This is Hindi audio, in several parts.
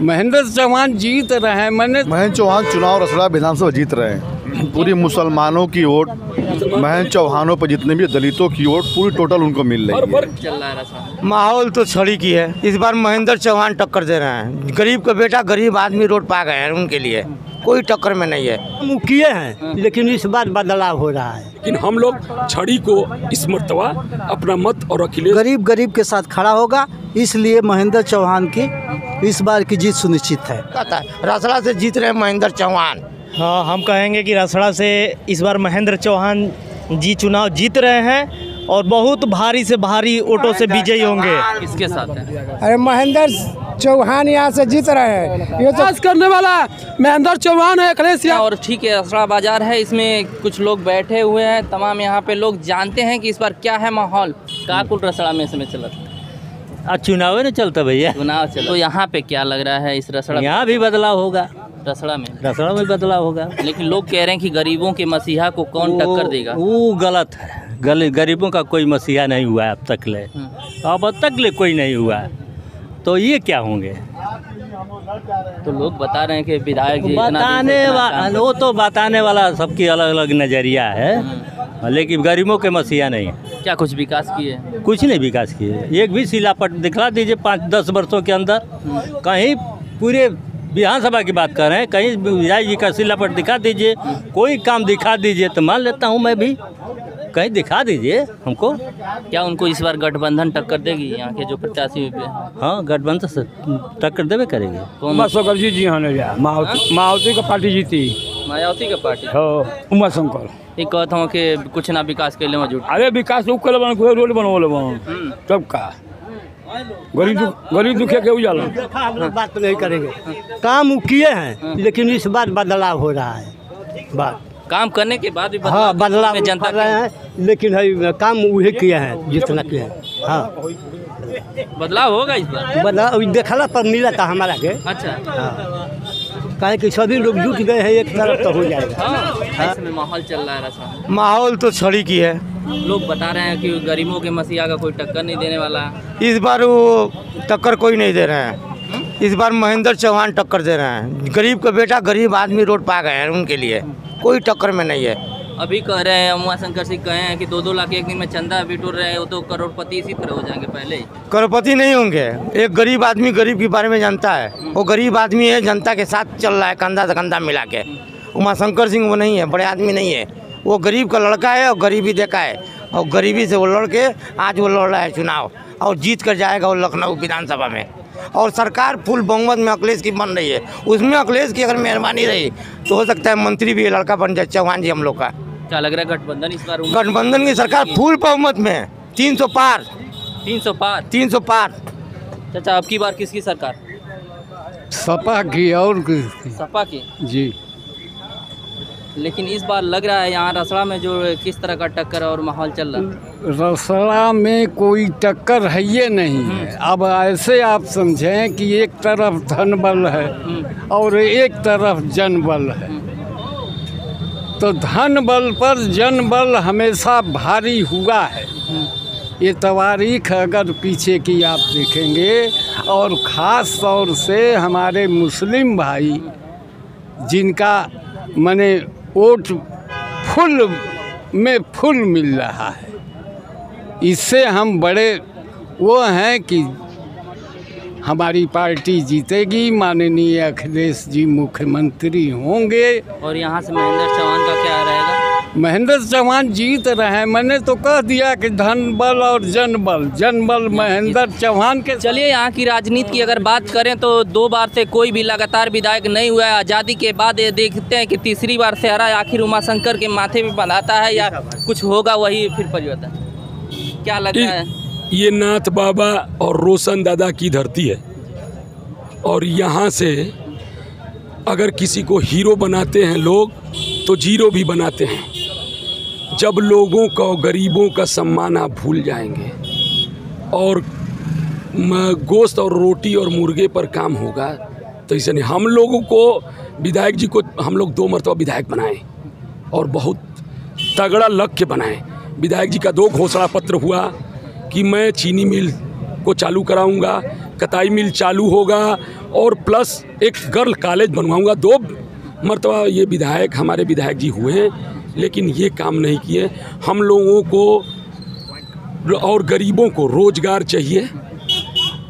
महेंद्र चौहान जीत रहे हैं। महेंद्र चौहान चुनाव रसड़ा विधानसभा जीत रहे हैं। पूरी मुसलमानों की वोट महेंद्र चौहानों पर, जितने भी दलितों की वोट पूरी टोटल उनको मिल रही है। माहौल तो छड़ी की है। इस बार महेंद्र चौहान टक्कर दे रहे हैं। गरीब का बेटा, गरीब आदमी रोड पा गए हैं, उनके लिए कोई टक्कर में नहीं है। हम किए हैं, लेकिन इस बार बदलाव हो रहा है। लेकिन हम लोग छड़ी को इस मर्तबा अपना मत और अखिलेश गरीब के साथ खड़ा होगा, इसलिए महेंद्र चौहान की इस बार की जीत सुनिश्चित है। रसड़ा से जीत रहे हैं महेंद्र चौहान। हाँ, हम कहेंगे कि रसड़ा से इस बार महेंद्र चौहान जी चुनाव जीत रहे हैं और बहुत भारी से भारी वोटों से विजयी होंगे। किसके साथ है? अरे महेंद्र चौहान यहाँ से जीत रहे हैं। ये तो करने वाला महेंद्र चौहान है, अखिलेश। और ठीक है, रसड़ा बाजार है, इसमें कुछ लोग बैठे हुए हैं। तमाम यहाँ पे लोग जानते हैं कि इस बार क्या है माहौल। का कुल रसड़ा में समय चला चुनाव नहीं चलता भैया, चुनाव चलो। तो यहाँ पे क्या लग रहा है इस रसड़ा? यहाँ भी बदलाव होगा। रसड़ा में बदलाव होगा। लेकिन लोग कह रहे हैं कि गरीबों के मसीहा को कौन टक्कर देगा? वो गलत है। गरीबों का कोई मसीहा नहीं हुआ है अब तक ले कोई नहीं हुआ है, तो ये क्या होंगे? तो लोग बता रहे हैं कि विधायक जी वो तो बताने वाला सबकी अलग अलग नज़रिया है, लेकिन गरीबों के मसीहा नहीं है। क्या कुछ विकास किए? कुछ नहीं विकास किए। एक भी शिलापट दिखला दीजिए 5-10 वर्षों के अंदर। कहीं पूरे विधानसभा की बात कर रहे हैं, कहीं विधायक जी का शिलापट दिखा दीजिए, कोई काम दिखा दीजिए तो मान लेता हूँ मैं भी। कहीं दिखा दीजिए हमको। क्या उनको इस बार गठबंधन टक्कर देगी? यहाँ के जो प्रत्याशी पे? हाँ, गठबंधन से टक्कर देवे करेगी। उमा शंकर जी हाँ मायावती का पार्टी जीती। मायावती का पार्टी? हाँ, उमा शंकर। ये कहता हूँ कि कुछ ना विकास के लिए मौजूद। अरे विकास रोड बनवा तब का गरीब दुखिया के उजाला। हम लोग बात नहीं करेंगे। काम किए हैं, लेकिन इस बार बदलाव हो रहा है। बात काम करने के बाद भी बदलाव में जनता कर रहे हैं, लेकिन है काम वही किए हैं जितना किए हैं। हाँ, बदलाव होगा इस बार। बदलाव देखला पर मिला था हमारा के। अच्छा। हाँ, कहे कि सभी लोग जुट गए हैं एक तरफ तो हो जाएगा। हाँ, इसमें माहौल चल रहा है रसड़ा। माहौल तो छड़ी की है। लोग बता रहे हैं कि गरीबों के मसीहा का कोई टक्कर नहीं देने वाला है। इस बार वो टक्कर कोई नहीं दे रहे हैं। इस बार महेंद्र चौहान टक्कर दे रहे हैं। गरीब का बेटा, गरीब आदमी रोड पा गए हैं, उनके लिए कोई टक्कर में नहीं है। अभी कह रहे हैं उमा शंकर सिंह कहे हैं कि 2-2 लाख एक दिन में चंदा बिटोर रहे हैं, वो तो करोड़पति इसी तरह हो जाएंगे। पहले ही करोड़पति नहीं होंगे। एक गरीब आदमी गरीब के बारे में जानता है। वो गरीब आदमी है, जनता के साथ चल रहा है कंधा से कंधा मिला के। उमा शंकर सिंह वो नहीं है, बड़े आदमी नहीं है। वो गरीब का लड़का है और गरीबी देखा है, और गरीबी से वो लड़ के आज वो लड़ रहा है चुनाव और जीत कर जाएगा वो लखनऊ विधानसभा में। और सरकार फुल बहुमत में अखिलेश की बन रही है। उसमें अखिलेश की अगर मेहरबानी रही तो हो सकता है मंत्री भी लड़का बन जाए चौहान जी हम लोग का। क्या लग रहा है गठबंधन इस बार? गठबंधन की सरकार फुल बहुमत में 300 पार। 300 पार। चाचा, अब की बार किसकी सरकार? सपा की। और किसकी? सपा की जी। लेकिन इस बार लग रहा है यहाँ रसड़ा में जो किस तरह का टक्कर और माहौल चल रहा है? रसड़ा में कोई टक्कर है ये नहीं है। अब ऐसे आप समझें कि एक तरफ धन बल है और एक तरफ जन बल है। तो धन बल पर जन बल हमेशा भारी हुआ है। ये तवारीख अगर पीछे की आप देखेंगे, और ख़ास तौर से हमारे मुस्लिम भाई जिनका माने वोट फुल मिल रहा है, इससे हम बड़े वो हैं कि हमारी पार्टी जीतेगी, माननीय अखिलेश जी मुख्यमंत्री होंगे। और यहाँ से महेंद्र चौहान का क्या रहेगा? महेंद्र चौहान जीत रहे हैं। मैंने तो कह दिया कि धन बल और जन बल महेंद्र चौहान के। चलिए, यहाँ की राजनीति की अगर बात करें तो 2 बार से कोई भी लगातार विधायक नहीं हुआ है। आज़ादी के बाद ये देखते हैं कि तीसरी बार सेहरा आखिर उमा शंकर के माथे पे बंधाता है या कुछ होगा वही फिर परिवर्तन? क्या लगता है? ये नाथ बाबा और रोशन दादा की धरती है, और यहाँ से अगर किसी को हीरो बनाते हैं लोग तो जीरो भी बनाते हैं। जब लोगों का, गरीबों का सम्मान आप भूल जाएंगे और गोश्त और रोटी और मुर्गे पर काम होगा तो ऐसे नहीं। हम लोगों को, विधायक जी को हम लोग 2 मरतबा विधायक बनाए और बहुत तगड़ा लक्ष्य बनाए। विधायक जी का 2 घोषणा पत्र हुआ कि मैं चीनी मिल को चालू कराऊंगा, कताई मिल चालू होगा और प्लस एक गर्ल कॉलेज बनवाऊंगा। 2 मरतबा ये विधायक हमारे विधायक जी हुए हैं, लेकिन ये काम नहीं किए। हम लोगों को और गरीबों को रोजगार चाहिए,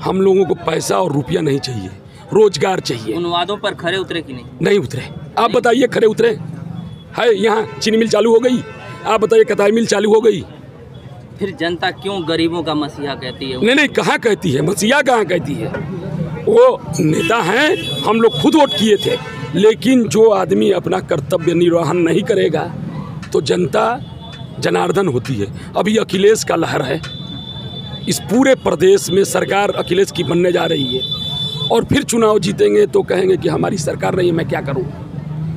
हम लोगों को पैसा और रुपया नहीं चाहिए, रोजगार चाहिए। उन वादों पर खरे उतरे कि नहीं? नहीं उतरे। आप बताइए खरे उतरे है? यहाँ चीनी मिल चालू हो गई, आप बताइए कताई मिल चालू हो गई, फिर जनता क्यों गरीबों का मसीहा कहती है? नहीं कहाँ कहती है, मसीहा कहाँ कहती है। वो नेता हैं, हम लोग खुद वोट किए थे, लेकिन जो आदमी अपना कर्तव्य निर्वहन नहीं करेगा तो जनता जनार्दन होती है। अभी अखिलेश का लहर है, इस पूरे प्रदेश में सरकार अखिलेश की बनने जा रही है और फिर चुनाव जीतेंगे तो कहेंगे कि हमारी सरकार नहीं है, मैं क्या करूं।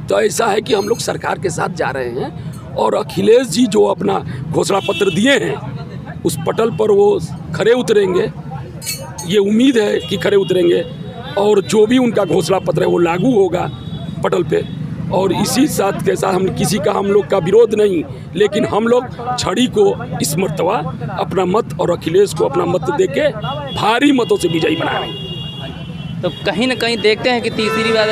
तो ऐसा है कि हम लोग सरकार के साथ जा रहे हैं और अखिलेश जी जो अपना घोषणा पत्र दिए हैं उस पटल पर वो खरे उतरेंगे, ये उम्मीद है कि खरे उतरेंगे और जो भी उनका घोषणा पत्र है वो लागू होगा पटल पे। और इसी साथ के साथ हम किसी का हम लोग का विरोध नहीं, लेकिन हम लोग छड़ी को इस मर्तबा अपना मत और अखिलेश को अपना मत देके भारी मतों से विजयी बनाएंगे। तो कहीं ना कहीं देखते हैं कि तीसरी बार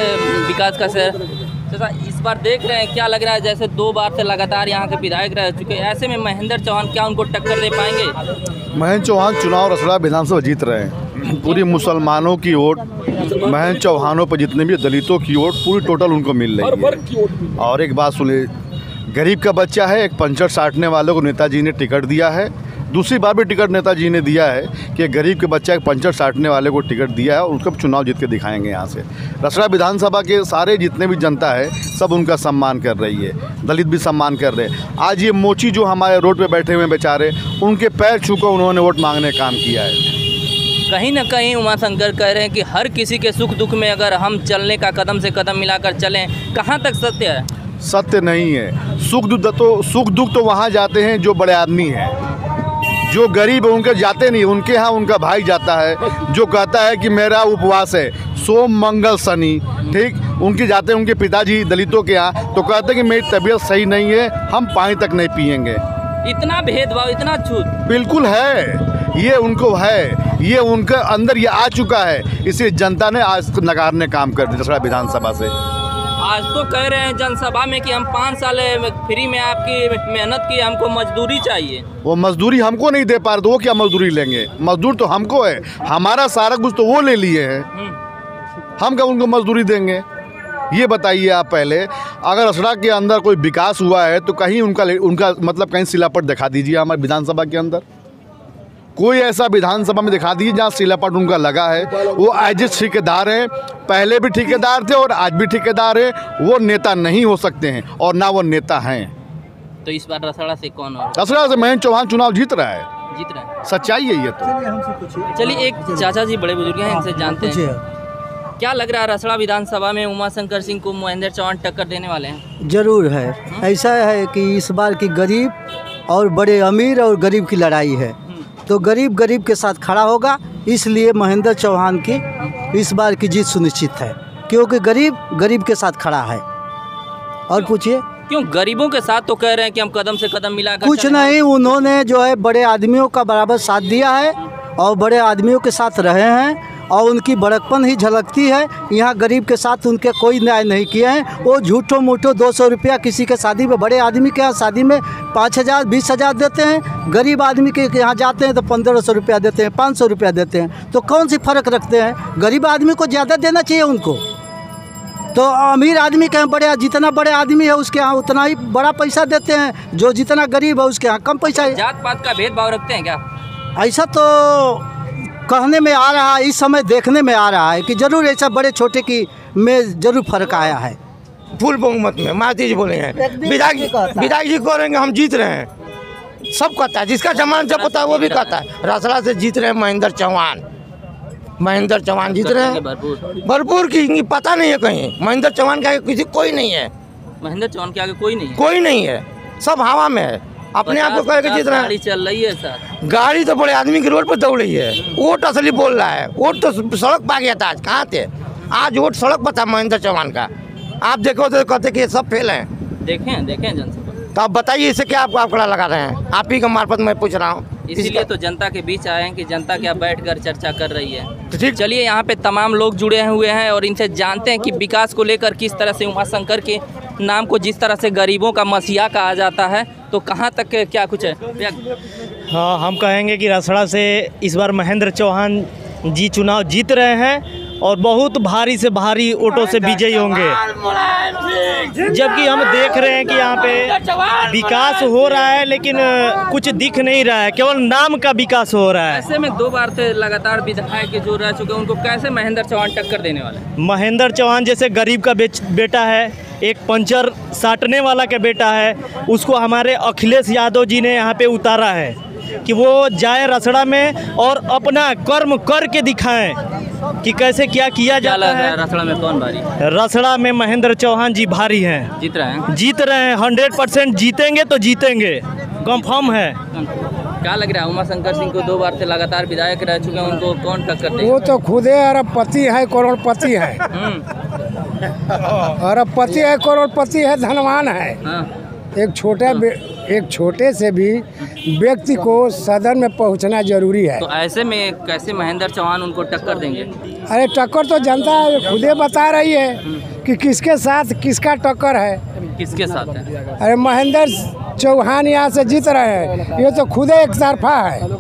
विकास का शहर जैसा इस बार देख रहे हैं, क्या लग रहा है जैसे 2 बार से लगातार यहाँ के विधायक रह चुके हैं, ऐसे में महेंद्र चौहान क्या उनको टक्कर दे पाएंगे? महेंद्र चौहान चुनाव रसड़ा विधानसभा जीत रहे हैं। पूरी मुसलमानों की वोट महेंद्र चौहानों पर जितने भी दलितों की वोट पूरी टोटल उनको मिल रही है। और एक बात सुनिए, गरीब का बच्चा है, एक पंचर साटने वालों को नेताजी ने टिकट दिया है, दूसरी बार भी टिकट नेताजी ने दिया है कि गरीब के बच्चा एक पंचर साटने वाले को टिकट दिया है और उसका चुनाव जीत के दिखाएंगे। यहाँ से रसड़ा विधानसभा के सारे जितने भी जनता है सब उनका सम्मान कर रही है, दलित भी सम्मान कर रहे हैं। आज ये मोची जो हमारे रोड पे बैठे हुए हैं बेचारे, उनके पैर छूकर उन्होंने वोट मांगने का काम किया है। कहीं ना कहीं उमाशंकर कह रहे हैं कि हर किसी के सुख दुख में अगर हम चलने का कदम से कदम मिलाकर चलें, कहाँ तक सत्य है? सत्य नहीं है। सुख दुख तो वहाँ जाते हैं जो बड़े आदमी हैं, जो गरीब है उनके जाते नहीं, उनके यहाँ उनका भाई जाता है जो कहता है कि मेरा उपवास है सोम मंगल शनि, ठीक, उनके जाते हैं उनके पिताजी दलितों के यहाँ, तो कहते हैं कि मेरी तबीयत सही नहीं है, हम पानी तक नहीं पिएंगे। इतना भेदभाव, इतना छूत बिल्कुल है, ये उनको है, ये उनके अंदर ये आ चुका है, इसे जनता ने आज नकारने काम कर दिया रसड़ा विधानसभा से। आज तो कह रहे हैं जनसभा में कि हम 5 साल फ्री में आपकी मेहनत की, हमको मजदूरी चाहिए। वो मजदूरी हमको नहीं दे पा रहे तो वो क्या मजदूरी लेंगे? मजदूर तो हमको है, हमारा सारा कुछ तो वो ले लिए हैं, हम क्या उनको मजदूरी देंगे? ये बताइए आप पहले, अगर रसड़ा के अंदर कोई विकास हुआ है तो कहीं उनका मतलब कहीं शिलापट दिखा दीजिए हमारे विधानसभा के अंदर। कोई ऐसा विधानसभा में दिखा दीजिए जहाँ शिलापट उनका लगा है। वो एज ठेकेदार हैं, पहले भी ठेकेदार थे और आज भी ठेकेदार हैं, वो नेता नहीं हो सकते हैं और ना वो नेता हैं। तो इस बार रसड़ा से कौन हो? रसड़ा से महेंद्र चौहान चुनाव जीत रहा है, सच्चाई है ये तो। चलिए एक चाचा जी बड़े बुजुर्ग हैं, इनसे जानते हैं क्या लग रहा है रसड़ा विधानसभा में उमाशंकर सिंह को महेंद्र चौहान टक्कर देने वाले हैं? जरूर है। ऐसा है कि इस बार की गरीब और बड़े अमीर और गरीब की लड़ाई है, तो गरीब के साथ खड़ा होगा, इसलिए महेंद्र चौहान की इस बार की जीत सुनिश्चित है, क्योंकि गरीब के साथ खड़ा है। और पूछिए क्यों गरीबों के साथ? तो कह रहे हैं कि हम कदम से कदम मिलाकर कुछ नहीं, उन्होंने जो है बड़े आदमियों का बराबर साथ दिया है और बड़े आदमियों के साथ रहे हैं और उनकी बड़कपन ही झलकती है। यहाँ गरीब के साथ उनके कोई न्याय नहीं किए हैं। वो झूठो मूठो 200 रुपया किसी के शादी में, बड़े आदमी के यहाँ शादी में 5,000 20,000 देते हैं, गरीब आदमी के यहाँ जाते हैं तो 1,500 रुपया देते हैं, 500 रुपया देते हैं, तो कौन सी फ़र्क रखते हैं? गरीब आदमी को ज़्यादा देना चाहिए उनको। तो अमीर आदमी के यहाँ जितना बड़े आदमी है उसके यहाँ उतना ही बड़ा पैसा देते हैं, जो जितना गरीब है उसके यहाँ कम पैसा है। जात पात का भेदभाव रखते हैं क्या? ऐसा तो कहने में आ रहा है, इस समय देखने में आ रहा है कि जरूर ऐसा बड़े छोटे की में जरूर फर्क आया है। फुल बहुमत में माती जी बोले हैं, विधायक जी करेंगे, हम जीत रहे हैं, सब कहता है, जिसका जमान जब होता है वो भी कहता है। रसड़ा से जीत रहे हैं महेंद्र चौहान जीत रहे हैं भरपूर की, पता नहीं है कहीं महेंद्र चौहान के आगे किसी कोई नहीं है। महेंद्र चौहान के आगे कोई नहीं है, सब हवा में है, अपने आप को कह के जीत रहे हैं। गाड़ी चल रही है सर, गाड़ी तो बड़े आदमी के रोड पर दौड़ रही है। वोट असली बोल रहा है, वोट तो सड़क पा गया था, आज कहाँ थे? आज वोट सड़क पर था महेंद्र चौहान का। आप देखो तो कहते कि ये सब फेल हैं। देखें जनसभा, तो आप बताइए इसे क्या आपको आंकड़ा लगा रहे हैं? आप ही के मार्फत मैं पूछ रहा हूँ। इसीलिए तो जनता के बीच आए हैं कि जनता क्या बैठकर चर्चा कर रही है। चलिए यहाँ पे तमाम लोग जुड़े हुए हैं और इनसे जानते हैं कि विकास को लेकर किस तरह से उमाशंकर के नाम को जिस तरह से गरीबों का मसीहा कहा जाता है, तो कहाँ तक क्या कुछ है। हाँ, हम कहेंगे कि रसड़ा से इस बार महेंद्र चौहान जी चुनाव जीत रहे हैं और बहुत भारी से भारी वोटों से विजयी होंगे, जबकि हम देख रहे हैं कि यहाँ पे विकास हो रहा है लेकिन कुछ दिख नहीं रहा है, केवल नाम का विकास हो रहा है। ऐसे में 2 बार से लगातार विधायक जो रह चुके हैं उनको कैसे महेंद्र चौहान टक्कर देने वाले। महेंद्र चौहान जैसे गरीब का बेटा है, एक पंचर साटने वाला का बेटा है, उसको हमारे अखिलेश यादव जी ने यहाँ पे उतारा है कि वो जाए रसड़ा में और अपना कर्म करके दिखाएं कि कैसे क्या किया जाता है। रसड़ा में कौन भारी? रसड़ा में महेंद्र चौहान जी भारी हैं, जीत रहे हैं 100% जीतेंगे तो जीतेंगे, कंफर्म है। क्या लग रहा है उमाशंकर सिंह को 2 बार से लगातार विधायक रह चुके हैं, उनको कौन टक्कर देगा? वो तो खुदे अरबपति है, करोड़पति है। अरबपति है, करोड़पति है, धनवान है। एक छोटे से भी व्यक्ति को सदन में पहुंचना जरूरी है। तो ऐसे में कैसे महेंद्र चौहान उनको टक्कर देंगे? अरे टक्कर तो जनता खुदे बता रही है कि किसके साथ किसका टक्कर है। किसके साथ है? अरे महेंद्र चौहान यहाँ से जीत रहे हैं, ये तो खुदे एक तरफा है। एक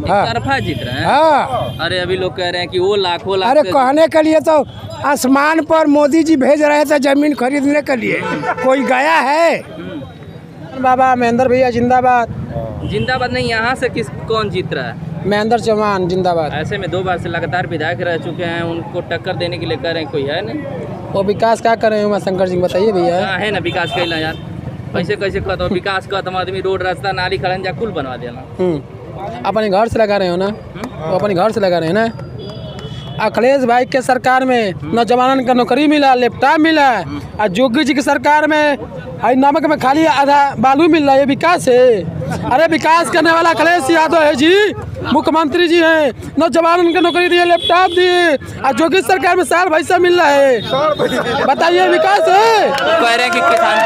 तरफा जीत रहे हैं। हाँ। अरे अभी लोग कह रहे हैं कि वो लाखों लाख। अरे कहने के लिए तो आसमान पर मोदी जी भेज रहे थे जमीन खरीदने के लिए, कोई गया है? बाबा महेंद्र भैया जिंदाबाद। जिंदाबाद नहीं, यहाँ से कौन जीत रहा है? महेंद्र चौहान जिंदाबाद। ऐसे में 2 बार से लगातार विधायक रह चुके हैं, उनको टक्कर देने के लिए कह रहे हैं, कोई है नहीं? वो विकास क्या कर रहे हैं उमाशंकर सिंह, बताइए भैया। है ना विकास कैला यार, कैसे कैसे कहता विकास का तुम आदमी रोड रास्ता नाली खड़ंजा कुल बनवा देना। अपने घर से लगा रहे हो ना, वो अपने घर से लगा रहे हैं ना। अखिलेश भाई के सरकार में नौजवानों का नौकरी मिला, लैपटॉप मिला, और जोगी जी की सरकार में नमक में खाली आधा बालू मिल रहा है। ये विकास है? अरे विकास करने वाला अखिलेश यादव है जी, मुख्यमंत्री जी हैं, नौजवानों को नौकरी दिए, लैपटॉप दिए, और जोगी सरकार में साल पैसा मिल रहा है। बताइए विकास है? कह रहे हैं कि किसान,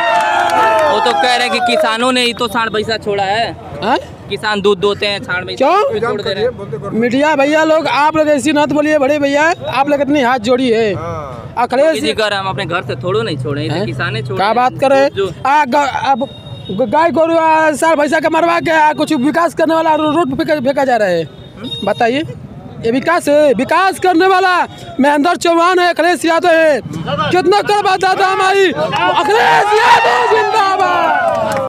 वो तो कह रहे हैं कि किसानों ने ही तो साढ़ पैसा छोड़ा है। किसान दूध दोते हैं, छाड़ में क्यों छोड़ दे रहे हैं। मीडिया भैया लोग, आप लोग ऐसी न बोलिए बड़े भैया, आप लोग इतनी हाथ जोड़ी है। अखिलेश जी कर हम अपने घर से थोड़ो नहीं छोड़े, किसाने छोड़े। क्या बात कर रहे हैं? गाय गोरु साल पैसा का मरवा के कुछ विकास करने वाला रोड पे फेंका जा रहा है। बताइए ये विकास है? विकास करने वाला महेंद्र चौहान है, अखिलेश यादव है। कितना कर बात दादा हमारी, अखिलेश यादव जिंदाबाद।